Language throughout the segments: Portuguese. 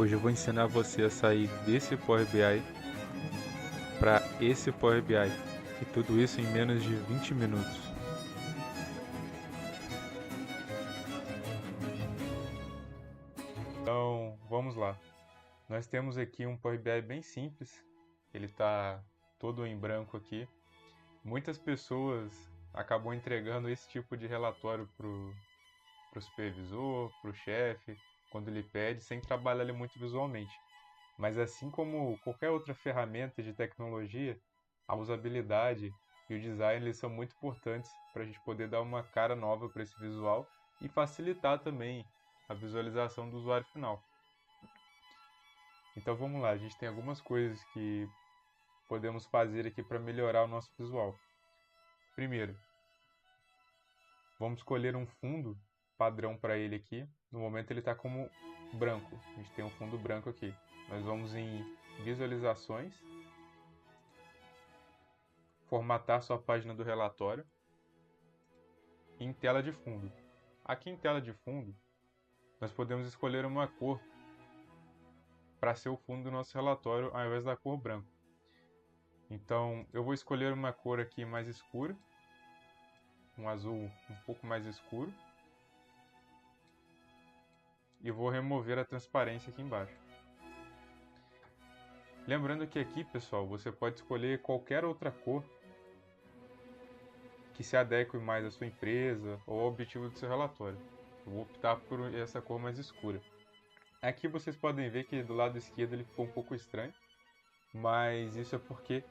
Hoje eu vou ensinar você a sair desse Power BI para esse Power BI e tudo isso em menos de 20 minutos. Então, vamos lá. Nós temos aqui um Power BI bem simples, ele está todo em branco aqui. Muitas pessoas acabam entregando esse tipo de relatório para o supervisor, para o chefe, quando ele pede, sem trabalhar ele muito visualmente. Mas assim como qualquer outra ferramenta de tecnologia, a usabilidade e o design eles são muito importantes para a gente poder dar uma cara nova para esse visual e facilitar também a visualização do usuário final. Então vamos lá, a gente tem algumas coisas que podemos fazer aqui para melhorar o nosso visual. Primeiro, vamos escolher um fundo padrão para ele aqui. No momento ele está como branco, a gente tem um fundo branco aqui. Nós vamos em visualizações, formatar sua página do relatório e em tela de fundo. Aqui em tela de fundo, nós podemos escolher uma cor para ser o fundo do nosso relatório ao invés da cor branco. Então eu vou escolher uma cor aqui mais escura, um azul um pouco mais escuro, e vou remover a transparência aqui embaixo. Lembrando que aqui, pessoal, você pode escolher qualquer outra cor que se adeque mais à sua empresa ou ao objetivo do seu relatório. Eu vou optar por essa cor mais escura. Aqui vocês podem ver que do lado esquerdo ele ficou um pouco estranho, mas isso é porque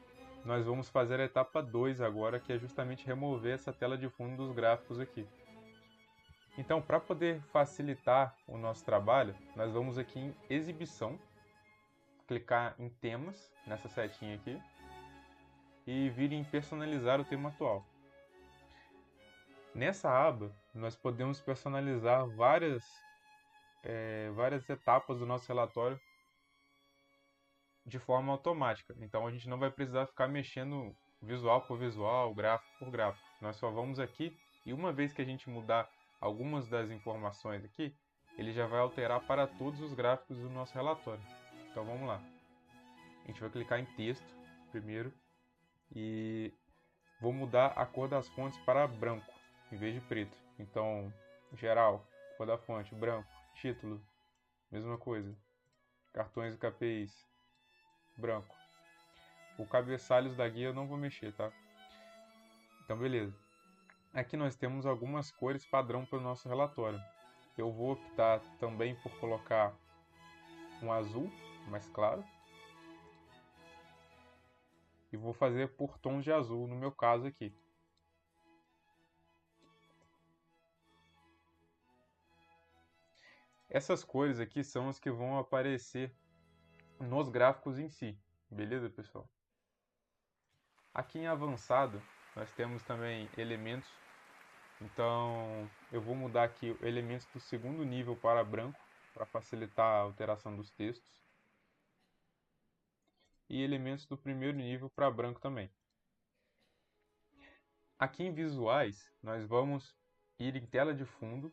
nós vamos fazer a etapa 2 agora, que é justamente remover essa tela de fundo dos gráficos aqui. Então, para poder facilitar o nosso trabalho, nós vamos aqui em exibição, clicar em temas, nessa setinha aqui, e vir em personalizar o tema atual. Nessa aba, nós podemos personalizar várias etapas do nosso relatório de forma automática. Então a gente não vai precisar ficar mexendo visual por visual, gráfico por gráfico. Nós só vamos aqui e uma vez que a gente mudar algumas das informações aqui, ele já vai alterar para todos os gráficos do nosso relatório. Então vamos lá. A gente vai clicar em texto primeiro e vou mudar a cor das fontes para branco em vez de preto. Então, geral, cor da fonte, branco, título, mesma coisa. Cartões e KPIs, branco. O cabeçalhos da guia eu não vou mexer, tá? Então, beleza. Aqui nós temos algumas cores padrão para o nosso relatório. Eu vou optar também por colocar um azul mais claro. E vou fazer por tons de azul, no meu caso aqui. Essas cores aqui são as que vão aparecer nos gráficos em si. Beleza, pessoal? Aqui em avançado, nós temos também elementos. Então, eu vou mudar aqui elementos do segundo nível para branco, para facilitar a alteração dos textos. E elementos do primeiro nível para branco também. Aqui em visuais, nós vamos ir em tela de fundo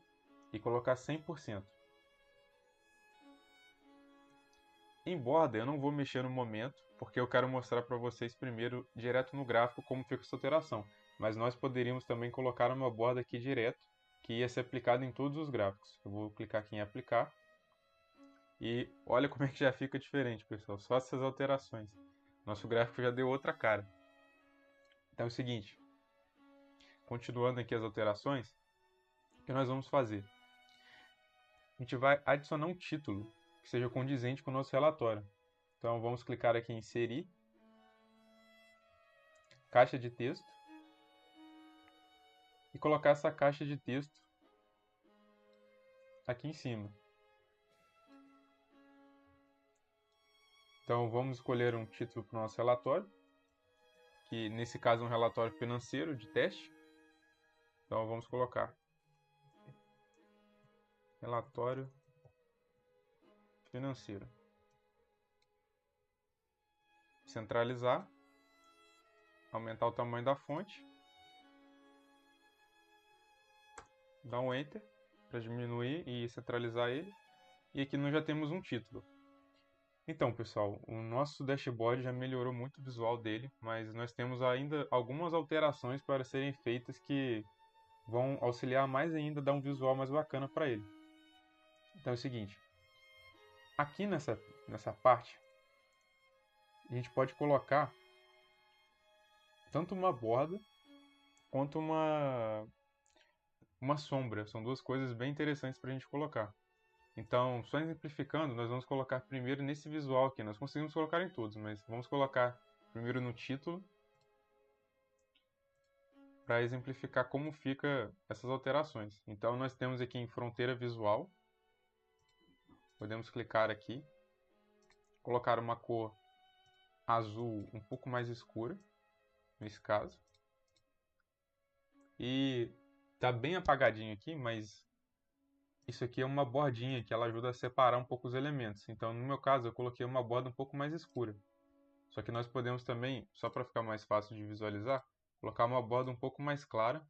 e colocar 100%. Em borda eu não vou mexer no momento, porque eu quero mostrar para vocês primeiro, direto no gráfico, como fica essa alteração. Mas nós poderíamos também colocar uma borda aqui direto, que ia ser aplicada em todos os gráficos. Eu vou clicar aqui em aplicar. E olha como é que já fica diferente, pessoal. Só essas alterações. Nosso gráfico já deu outra cara. Então é o seguinte. Continuando aqui as alterações, o que nós vamos fazer? A gente vai adicionar um título que seja condizente com o nosso relatório. Então vamos clicar aqui em inserir, caixa de texto, e colocar essa caixa de texto aqui em cima. Então vamos escolher um título para o nosso relatório, que nesse caso é um relatório financeiro de teste. Então vamos colocar relatório financeiro. Centralizar, aumentar o tamanho da fonte, dar um Enter para diminuir e centralizar ele. E aqui nós já temos um título. Então, pessoal, o nosso dashboard já melhorou muito o visual dele, mas nós temos ainda algumas alterações para serem feitas que vão auxiliar mais ainda a dar um visual mais bacana para ele. Então é o seguinte, aqui nessa parte, a gente pode colocar tanto uma borda quanto uma sombra. São duas coisas bem interessantes para a gente colocar. Então, só exemplificando, nós vamos colocar primeiro nesse visual aqui. Nós conseguimos colocar em todos, mas vamos colocar primeiro no título para exemplificar como fica essas alterações. Então, nós temos aqui em fronteira visual. Podemos clicar aqui, colocar uma cor azul um pouco mais escura, nesse caso. E tá bem apagadinho aqui, mas isso aqui é uma bordinha que ela ajuda a separar um pouco os elementos. Então, no meu caso, eu coloquei uma borda um pouco mais escura. Só que nós podemos também, só para ficar mais fácil de visualizar, colocar uma borda um pouco mais clara.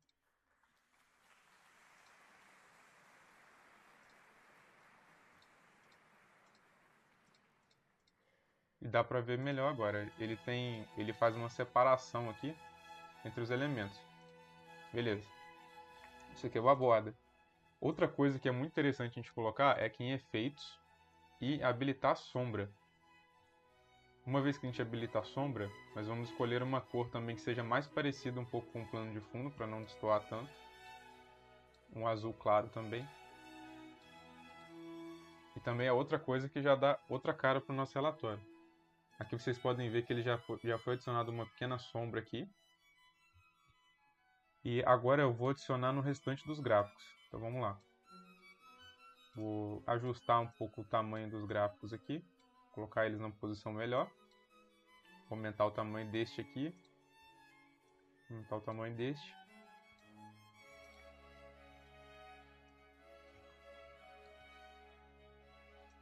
E dá para ver melhor agora. Ele faz uma separação aqui entre os elementos. Beleza. Isso aqui é uma borda. Outra coisa que é muito interessante a gente colocar é que em efeitos e habilitar sombra. Uma vez que a gente habilita a sombra, nós vamos escolher uma cor também que seja mais parecida um pouco com o plano de fundo, para não destoar tanto. Um azul claro também. E também é outra coisa que já dá outra cara para o nosso relatório. Aqui vocês podem ver que ele já foi adicionado uma pequena sombra aqui. E agora eu vou adicionar no restante dos gráficos. Então vamos lá. Vou ajustar um pouco o tamanho dos gráficos aqui. Colocar eles numa posição melhor. Vou aumentar o tamanho deste aqui. Aumentar o tamanho deste.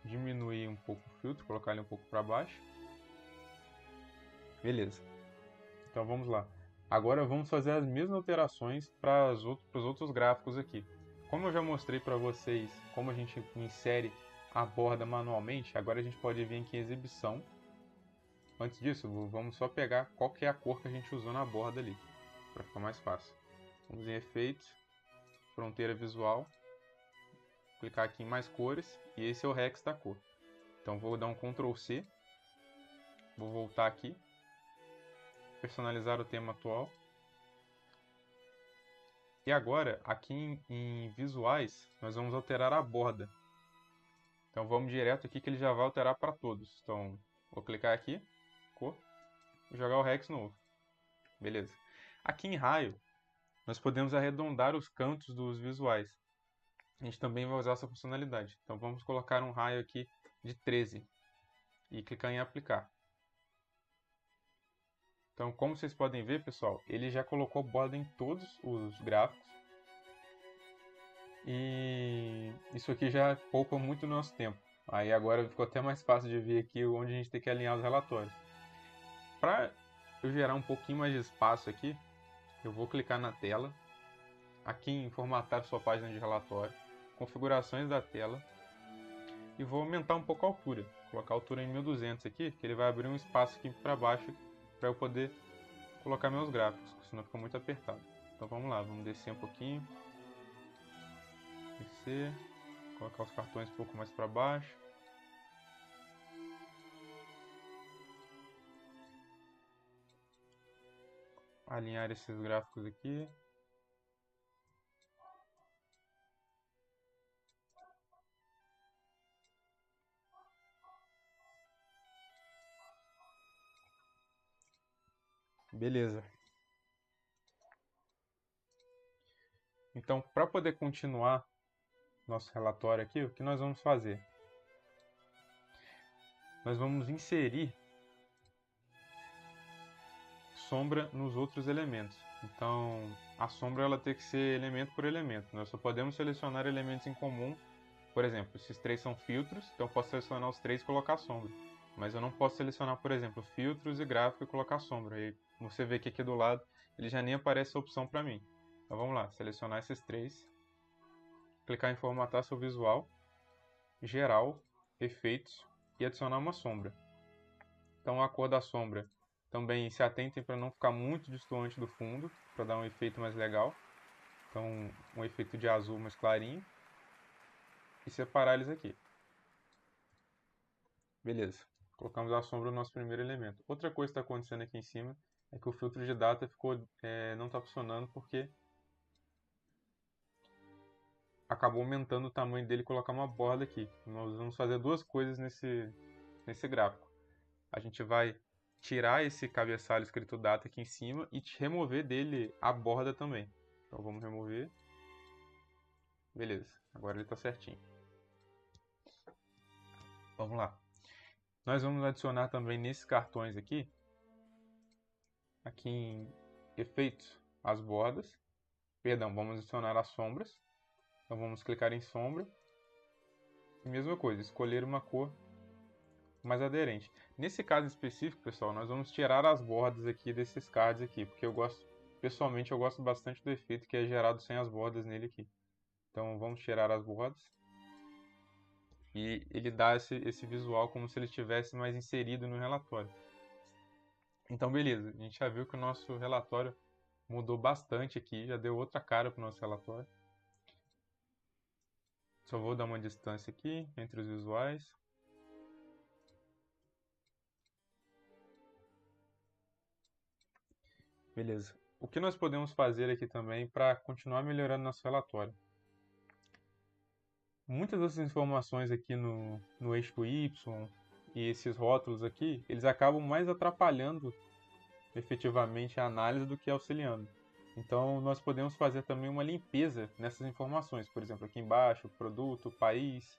Diminuir um pouco o filtro, colocar ele um pouco para baixo. Beleza. Então vamos lá. Agora vamos fazer as mesmas alterações para os outros gráficos aqui. Como eu já mostrei para vocês como a gente insere a borda manualmente, agora a gente pode vir aqui em exibição. Antes disso, vamos só pegar qual que é a cor que a gente usou na borda ali, para ficar mais fácil. Vamos em efeitos, fronteira visual, clicar aqui em mais cores e esse é o Rex da cor. Então vou dar um Ctrl C, vou voltar aqui, personalizar o tema atual. E agora, aqui em visuais, nós vamos alterar a borda. Então vamos direto aqui que ele já vai alterar para todos. Então vou clicar aqui, cor, e jogar o Rex novo. Beleza. Aqui em raio, nós podemos arredondar os cantos dos visuais. A gente também vai usar essa funcionalidade. Então vamos colocar um raio aqui de 13 e clicar em aplicar. Então, como vocês podem ver, pessoal, ele já colocou borda em todos os gráficos. E isso aqui já poupa muito nosso tempo. Aí agora ficou até mais fácil de ver aqui onde a gente tem que alinhar os relatórios. Para eu gerar um pouquinho mais de espaço aqui, eu vou clicar na tela, aqui em formatar sua página de relatório, configurações da tela, e vou aumentar um pouco a altura. Vou colocar a altura em 1200 aqui, que ele vai abrir um espaço aqui para baixo para eu poder colocar meus gráficos, senão fica muito apertado. Então vamos lá, vamos descer um pouquinho. Descer, colocar os cartões um pouco mais para baixo. Alinhar esses gráficos aqui. Beleza. Então, para poder continuar nosso relatório aqui, o que nós vamos fazer? Nós vamos inserir sombra nos outros elementos. Então, a sombra ela tem que ser elemento por elemento. Nós só podemos selecionar elementos em comum. Por exemplo, esses três são filtros, então eu posso selecionar os três e colocar sombra. Mas eu não posso selecionar, por exemplo, filtros e gráfico e colocar sombra. E você vê que aqui do lado ele já nem aparece a opção para mim. Então vamos lá, selecionar esses três, clicar em formatar seu visual, geral, efeitos, e adicionar uma sombra. Então a cor da sombra também se atentem para não ficar muito destoante do fundo, para dar um efeito mais legal. Então um efeito de azul mais clarinho. E separar eles aqui. Beleza. Colocamos a sombra no nosso primeiro elemento. Outra coisa que está acontecendo aqui em cima é que o filtro de data não está funcionando porque acabou aumentando o tamanho dele e colocar uma borda aqui. Nós vamos fazer duas coisas nesse gráfico. A gente vai tirar esse cabeçalho escrito data aqui em cima e remover dele a borda também. Então vamos remover. Beleza, agora ele está certinho. Vamos lá. Nós vamos adicionar também nesses cartões aqui em efeitos, as bordas. Perdão, vamos adicionar as sombras. Então vamos clicar em sombra. E mesma coisa, escolher uma cor mais aderente. Nesse caso específico, pessoal, nós vamos tirar as bordas aqui desses cards aqui, porque pessoalmente eu gosto bastante do efeito que é gerado sem as bordas nele aqui. Então vamos tirar as bordas. E ele dá esse visual como se ele estivesse mais inserido no relatório. Então beleza, a gente já viu que o nosso relatório mudou bastante aqui, já deu outra cara para o nosso relatório. Só vou dar uma distância aqui entre os visuais. Beleza. O que nós podemos fazer aqui também para continuar melhorando nosso relatório? Muitas dessas informações aqui no eixo Y e esses rótulos aqui, eles acabam mais atrapalhando efetivamente a análise do que auxiliando. Então nós podemos fazer também uma limpeza nessas informações. Por exemplo, aqui embaixo, produto, país.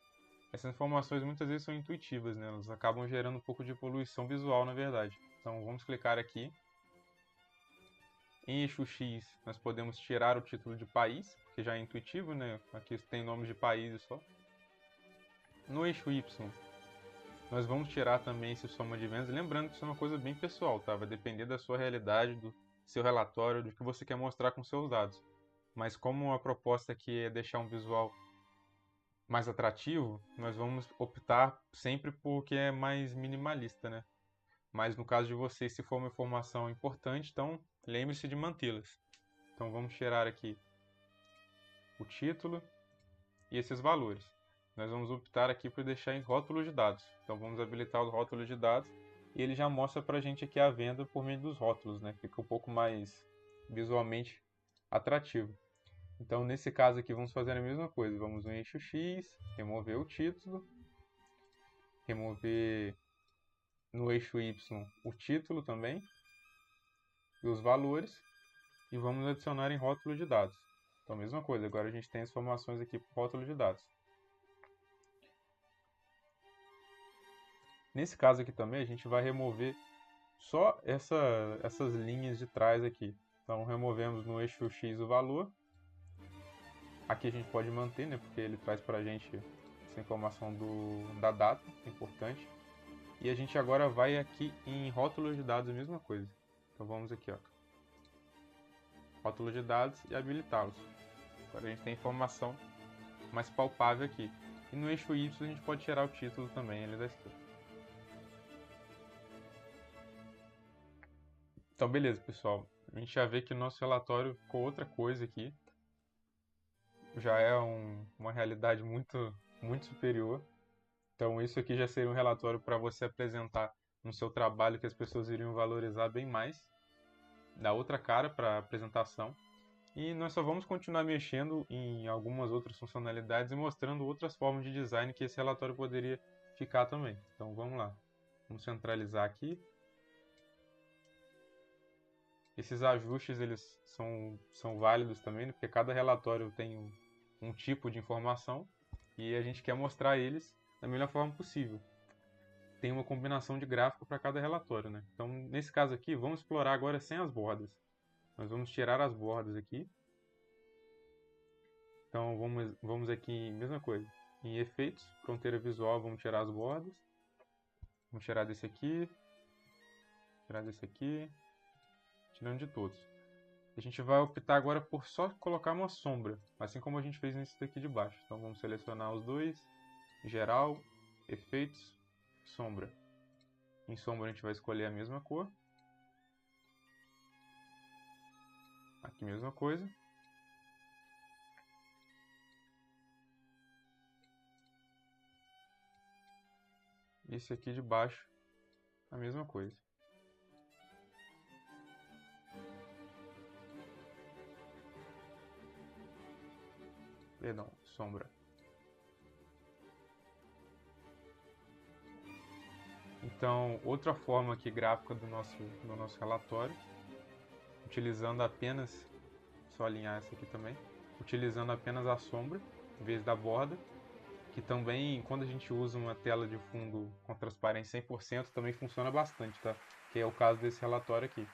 Essas informações muitas vezes são intuitivas, né? Elas acabam gerando um pouco de poluição visual, na verdade. Então vamos clicar aqui. Em eixo X, nós podemos tirar o título de país, que já é intuitivo, né? Aqui tem nomes de países só. No eixo Y, nós vamos tirar também esse soma de vendas, lembrando que isso é uma coisa bem pessoal, tá? Vai depender da sua realidade, do seu relatório, do que você quer mostrar com seus dados. Mas como a proposta aqui é deixar um visual mais atrativo, nós vamos optar sempre por que é mais minimalista, né? Mas no caso de vocês, se for uma informação importante, então lembre-se de mantê-las. Então vamos tirar aqui o título e esses valores. Nós vamos optar aqui por deixar em rótulos de dados. Então vamos habilitar os rótulos de dados e ele já mostra para a gente aqui a venda por meio dos rótulos, né? Fica um pouco mais visualmente atrativo. Então nesse caso aqui vamos fazer a mesma coisa. Vamos no eixo X, remover o título, remover no eixo Y o título também e os valores e vamos adicionar em rótulo de dados. Então mesma coisa, agora a gente tem as informações aqui para o rótulo de dados. Nesse caso aqui também a gente vai remover só essas linhas de trás aqui. Então removemos no eixo X o valor. Aqui a gente pode manter, né, porque ele traz para a gente essa informação da data, é importante. E a gente agora vai aqui em rótulo de dados, a mesma coisa. Então vamos aqui, ó, rótulo de dados e habilitá-los. Agora a gente tem informação mais palpável aqui. E no eixo Y a gente pode tirar o título também, ele da esquerda. Então beleza, pessoal. A gente já vê que o nosso relatório ficou outra coisa aqui. Já é uma realidade muito superior. Então isso aqui já seria um relatório para você apresentar no seu trabalho que as pessoas iriam valorizar bem mais. Dá outra cara para a apresentação. E nós só vamos continuar mexendo em algumas outras funcionalidades e mostrando outras formas de design que esse relatório poderia ficar também. Então vamos lá. Vamos centralizar aqui. Esses ajustes eles são válidos também, né? Porque cada relatório tem um tipo de informação e a gente quer mostrar eles da melhor forma possível. Tem uma combinação de gráfico para cada relatório, né? Então, nesse caso aqui, vamos explorar agora sem as bordas. Nós vamos tirar as bordas aqui. Então, vamos aqui, mesma coisa, em efeitos, fronteira visual, vamos tirar as bordas. Vamos tirar desse aqui, tirando de todos. A gente vai optar agora por só colocar uma sombra, assim como a gente fez nesse daqui de baixo. Então vamos selecionar os dois, geral, efeitos, sombra. Em sombra a gente vai escolher a mesma cor. Aqui mesma coisa. Esse aqui de baixo, a mesma coisa. Perdão, sombra. Então, outra forma aqui gráfica do nosso relatório, utilizando apenas, só alinhar essa aqui também, utilizando apenas a sombra, em vez da borda, que também, quando a gente usa uma tela de fundo com transparência 100%, também funciona bastante, tá? Que é o caso desse relatório aqui.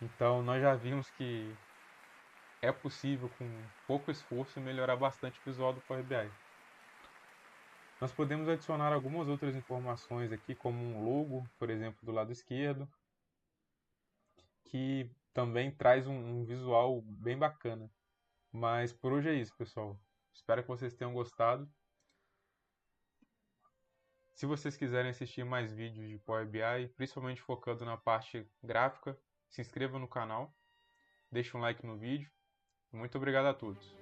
Então, nós já vimos que é possível, com pouco esforço, melhorar bastante o visual do Power BI. Nós podemos adicionar algumas outras informações aqui, como um logo, por exemplo, do lado esquerdo, que também traz um visual bem bacana. Mas por hoje é isso, pessoal. Espero que vocês tenham gostado. Se vocês quiserem assistir mais vídeos de Power BI, principalmente focando na parte gráfica, se inscreva no canal, deixe um like no vídeo. Muito obrigado a todos.